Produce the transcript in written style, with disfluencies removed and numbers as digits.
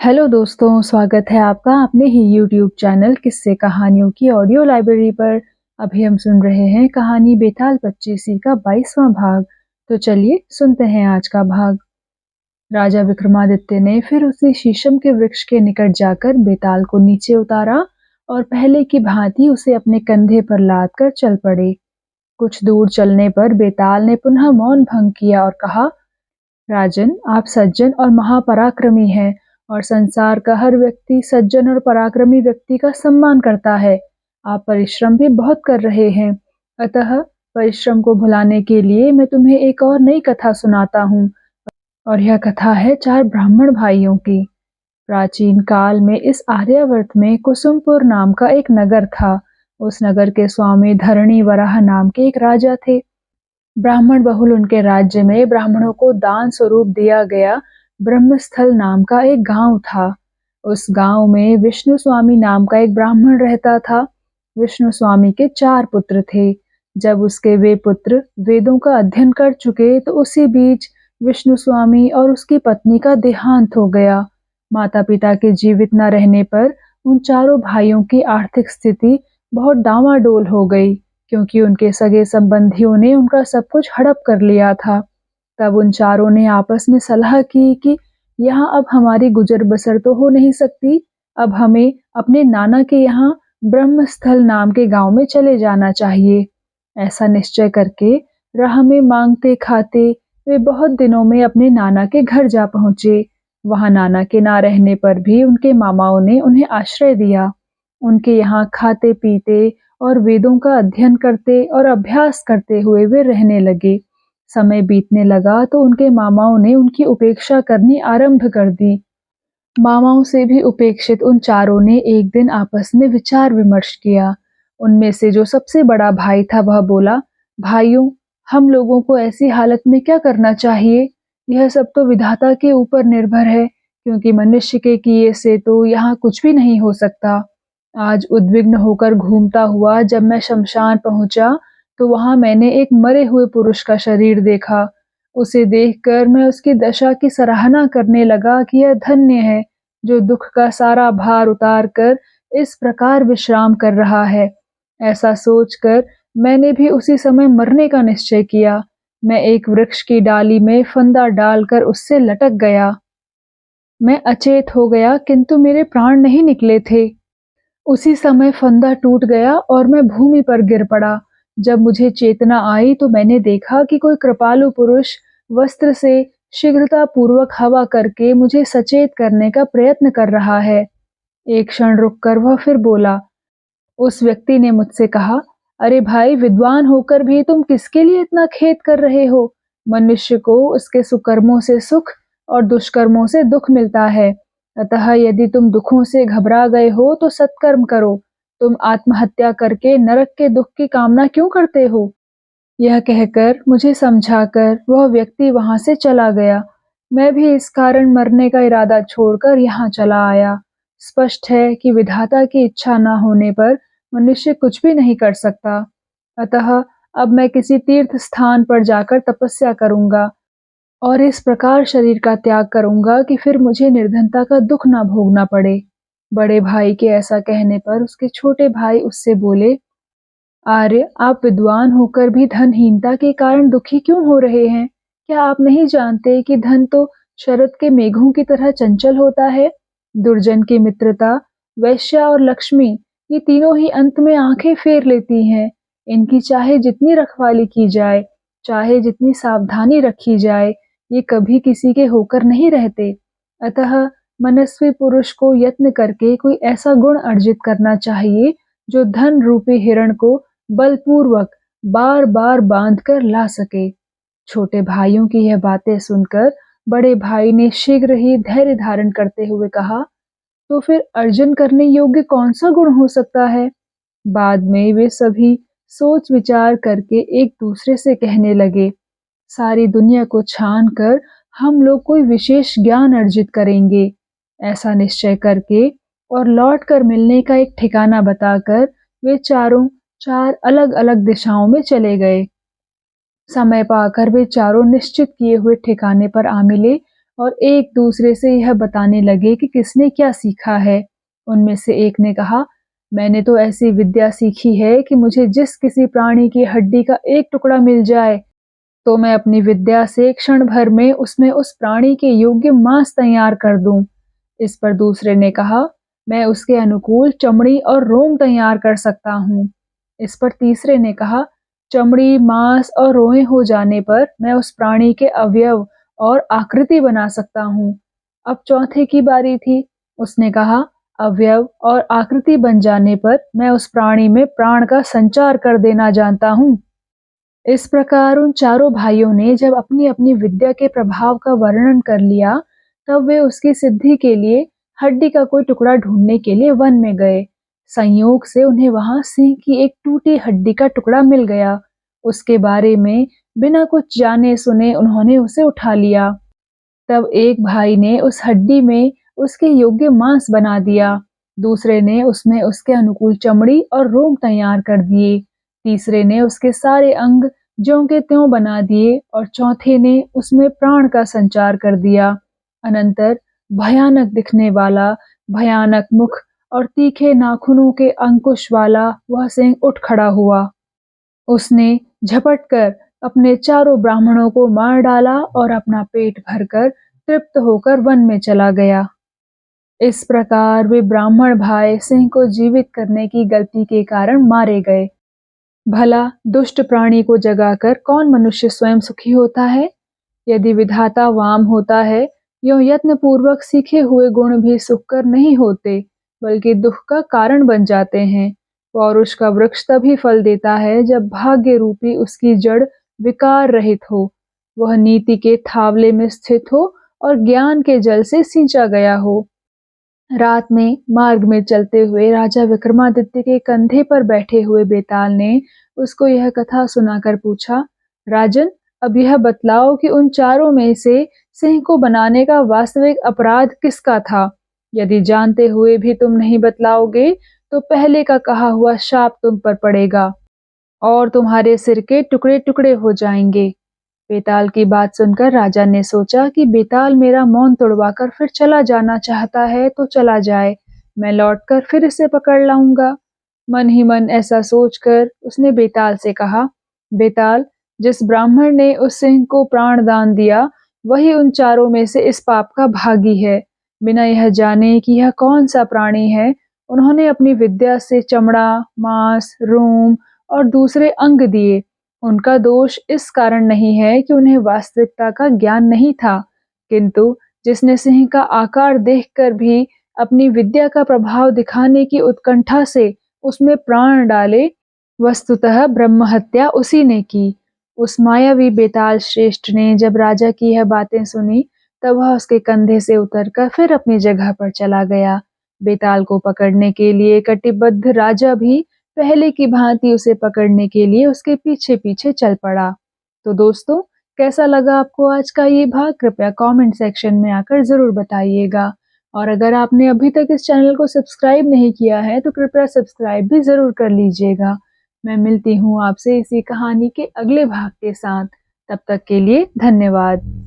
Hello दोस्तों, स्वागत है आपका अपने ही यूट्यूब चैनल किस्से कहानियों की ऑडियो लाइब्रेरी पर। अभी हम सुन रहे हैं कहानी बेताल पच्चीसी का 22वां भाग। तो चलिए सुनते हैं आज का भाग। राजा विक्रमादित्य ने फिर उसी शीशम के वृक्ष के निकट जाकर बेताल को नीचे उतारा और पहले की भांति उसे अपने कंधे पर लाद कर चल पड़े। कुछ दूर चलने पर बेताल ने पुनः मौन भंग किया और कहा, राजन, आप सज्जन और महापराक्रमी हैं और संसार का हर व्यक्ति सज्जन और पराक्रमी व्यक्ति का सम्मान करता है। आप परिश्रम भी बहुत कर रहे हैं, अतः परिश्रम को भुलाने के लिए मैं तुम्हें एक और नई कथा सुनाता हूँ। और यह कथा है 4 ब्राह्मण भाइयों की। प्राचीन काल में इस आर्यावर्त में कुसुमपुर नाम का एक नगर था। उस नगर के स्वामी धरणी वराह नाम के एक राजा थे। ब्राह्मण बहुल उनके राज्य में ब्राह्मणों को दान स्वरूप दिया गया ब्रह्मस्थल नाम का एक गांव था। उस गांव में विष्णु स्वामी नाम का एक ब्राह्मण रहता था। विष्णु स्वामी के 4 पुत्र थे। जब उसके वे पुत्र वेदों का अध्ययन कर चुके तो उसी बीच विष्णु स्वामी और उसकी पत्नी का देहांत हो गया। माता पिता के जीवित न रहने पर उन चारों भाइयों की आर्थिक स्थिति बहुत डावाडोल हो गई, क्योंकि उनके सगे संबंधियों ने उनका सब कुछ हड़प कर लिया था। तब उन चारों ने आपस में सलाह की कि यहाँ अब हमारी गुजर बसर तो हो नहीं सकती, अब हमें अपने नाना के यहाँ ब्रह्मस्थल नाम के गांव में चले जाना चाहिए। ऐसा निश्चय करके राह में मांगते खाते वे बहुत दिनों में अपने नाना के घर जा पहुंचे। वहां नाना के ना रहने पर भी उनके मामाओं ने उन्हें आश्रय दिया। उनके यहाँ खाते पीते और वेदों का अध्ययन करते और अभ्यास करते हुए वे रहने लगे। समय बीतने लगा तो उनके मामाओं ने उनकी उपेक्षा करनी आरंभ कर दी। मामाओं से भी उपेक्षित उन चारों ने एक दिन आपस में विचार विमर्श किया। उनमें से जो सबसे बड़ा भाई था वह बोला, भाइयों, हम लोगों को ऐसी हालत में क्या करना चाहिए? यह सब तो विधाता के ऊपर निर्भर है, क्योंकि मनुष्य के किए से तो यहाँ कुछ भी नहीं हो सकता। आज उद्विग्न होकर घूमता हुआ जब मैं शमशान पहुंचा तो वहां मैंने एक मरे हुए पुरुष का शरीर देखा। उसे देखकर मैं उसकी दशा की सराहना करने लगा कि यह धन्य है जो दुख का सारा भार उतार कर इस प्रकार विश्राम कर रहा है। ऐसा सोचकर मैंने भी उसी समय मरने का निश्चय किया। मैं एक वृक्ष की डाली में फंदा डालकर उससे लटक गया। मैं अचेत हो गया, किंतु मेरे प्राण नहीं निकले थे। उसी समय फंदा टूट गया और मैं भूमि पर गिर पड़ा। जब मुझे चेतना आई तो मैंने देखा कि कोई कृपालु पुरुष वस्त्र से शीघ्रता पूर्वक हवा करके मुझे सचेत करने का प्रयत्न कर रहा है। एक क्षण रुककर वह फिर बोला। उस व्यक्ति ने मुझसे कहा, अरे भाई, विद्वान होकर भी तुम किसके लिए इतना खेद कर रहे हो? मनुष्य को उसके सुकर्मों से सुख और दुष्कर्मों से दुख मिलता है। अतः यदि तुम दुखों से घबरा गए हो तो सत्कर्म करो। तुम आत्महत्या करके नरक के दुख की कामना क्यों करते हो? यह कहकर मुझे समझाकर वह व्यक्ति वहां से चला गया। मैं भी इस कारण मरने का इरादा छोड़कर यहाँ चला आया। स्पष्ट है कि विधाता की इच्छा न होने पर मनुष्य कुछ भी नहीं कर सकता। अतः अब मैं किसी तीर्थ स्थान पर जाकर तपस्या करूंगा और इस प्रकार शरीर का त्याग करूंगा कि फिर मुझे निर्धनता का दुख ना भोगना पड़े। बड़े भाई के ऐसा कहने पर उसके छोटे भाई उससे बोले, आर्य, आप विद्वान होकर भी धनहीनता के कारण दुखी क्यों हो रहे हैं? क्या आप नहीं जानते कि धन तो शरद के मेघों की तरह चंचल होता है? दुर्जन की मित्रता, वैश्या और लक्ष्मी, ये तीनों ही अंत में आंखें फेर लेती हैं। इनकी चाहे जितनी रखवाली की जाए, चाहे जितनी सावधानी रखी जाए, ये कभी किसी के होकर नहीं रहते। अतः मनस्वी पुरुष को यत्न करके कोई ऐसा गुण अर्जित करना चाहिए जो धन रूपी हिरण को बलपूर्वक बार बार बांध कर ला सके। छोटे भाइयों की यह बातें सुनकर बड़े भाई ने शीघ्र ही धैर्य धारण करते हुए कहा, तो फिर अर्जन करने योग्य कौन सा गुण हो सकता है? बाद में वे सभी सोच विचार करके एक दूसरे से कहने लगे, सारी दुनिया को छान कर हम लोग कोई विशेष ज्ञान अर्जित करेंगे। ऐसा निश्चय करके और लौट कर मिलने का एक ठिकाना बताकर वे चारों 4 अलग अलग दिशाओं में चले गए। समय पाकर वे चारों निश्चित किए हुए ठिकाने पर आ मिले और एक दूसरे से यह बताने लगे कि किसने क्या सीखा है। उनमें से एक ने कहा, मैंने तो ऐसी विद्या सीखी है कि मुझे जिस किसी प्राणी की हड्डी का एक टुकड़ा मिल जाए तो मैं अपनी विद्या से क्षण भर में उसमें उस प्राणी के योग्य मांस तैयार कर दूं। इस पर दूसरे ने कहा, मैं उसके अनुकूल चमड़ी और रोम तैयार कर सकता हूँ। इस पर तीसरे ने कहा, चमड़ी, मांस और रोएं हो जाने पर मैं उस प्राणी के अवयव और आकृति बना सकता हूँ। अब चौथे की बारी थी। उसने कहा, अवयव और आकृति बन जाने पर मैं उस प्राणी में प्राण का संचार कर देना जानता हूँ। इस प्रकार उन चारों भाइयों ने जब अपनी अपनी विद्या के प्रभाव का वर्णन कर लिया, तब वे उसकी सिद्धि के लिए हड्डी का कोई टुकड़ा ढूंढने के लिए वन में गए। संयोग से उन्हें वहां सिंह की एक टूटी हड्डी का टुकड़ा मिल गया। उसके बारे में बिना कुछ जाने सुने उन्होंने उसे उठा लिया। तब एक भाई ने उस हड्डी में उसके योग्य मांस बना दिया, दूसरे ने उसमें उसके अनुकूल चमड़ी और रोम तैयार कर दिए, तीसरे ने उसके सारे अंग ज्यों के त्यों बना दिए और चौथे ने उसमें प्राण का संचार कर दिया। अनंतर भयानक दिखने वाला, भयानक मुख और तीखे नाखूनों के अंकुश वाला वह सिंह उठ खड़ा हुआ। उसने झपट कर अपने चारों ब्राह्मणों को मार डाला और अपना पेट भरकर तृप्त होकर वन में चला गया। इस प्रकार वे ब्राह्मण भाई सिंह को जीवित करने की गलती के कारण मारे गए। भला दुष्ट प्राणी को जगाकर कौन मनुष्य स्वयं सुखी होता है? यदि विधाता वाम होता है, यों यत्न पूर्वक सीखे हुए गुण भी सुखकर नहीं होते, बल्कि दुख का कारण बन जाते हैं। पौरुष का वृक्ष तभी फल देता है जब भाग्य रूपी उसकी जड़ विकार रहित हो, वह नीति के थावले में स्थित हो और ज्ञान के जल से सींचा गया हो। रात में मार्ग में चलते हुए राजा विक्रमादित्य के कंधे पर बैठे हुए बेताल ने उसको यह कथा सुनाकर पूछा, राजन, अब यह बतलाओ कि उन चारों में से सिंह को बनाने का वास्तविक अपराध किसका था? यदि जानते हुए भी तुम नहीं बतलाओगे तो पहले का कहा हुआ शाप तुम पर पड़ेगा और तुम्हारे सिर के टुकड़े टुकड़े हो जाएंगे। बेताल की बात सुनकर राजा ने सोचा कि बेताल मेरा मौन तोड़वाकर फिर चला जाना चाहता है तो चला जाए, मैं लौटकर फिर इसे पकड़ लाऊंगा। मन ही मन ऐसा सोचकर उसने बेताल से कहा, बेताल, जिस ब्राह्मण ने उस सिंह को प्राण दान दिया वही उन चारों में से इस पाप का भागी है। बिना यह जाने कि यह कौन सा प्राणी है, उन्होंने अपनी विद्या से चमड़ा, मांस, रोम और दूसरे अंग दिए। उनका दोष इस कारण नहीं है कि उन्हें वास्तविकता का ज्ञान नहीं था, किंतु जिसने सिंह का आकार देखकर भी अपनी विद्या का प्रभाव दिखाने की उत्कंठा से उसमें प्राण डाले, वस्तुतः ब्रह्महत्या उसी ने की। उस मायावी बेताल श्रेष्ठ ने जब राजा की यह बातें सुनी, तब वह उसके कंधे से उतरकर फिर अपनी जगह पर चला गया। बेताल को पकड़ने के लिए कटिबद्ध राजा भी पहले की भांति उसे पकड़ने के लिए उसके पीछे पीछे चल पड़ा। तो दोस्तों, कैसा लगा आपको आज का ये भाग? कृपया कमेंट सेक्शन में आकर जरूर बताइएगा। और अगर आपने अभी तक इस चैनल को सब्सक्राइब नहीं किया है तो कृपया सब्सक्राइब भी जरूर कर लीजिएगा। मैं मिलती हूँ आपसे इसी कहानी के अगले भाग के साथ। तब तक के लिए धन्यवाद।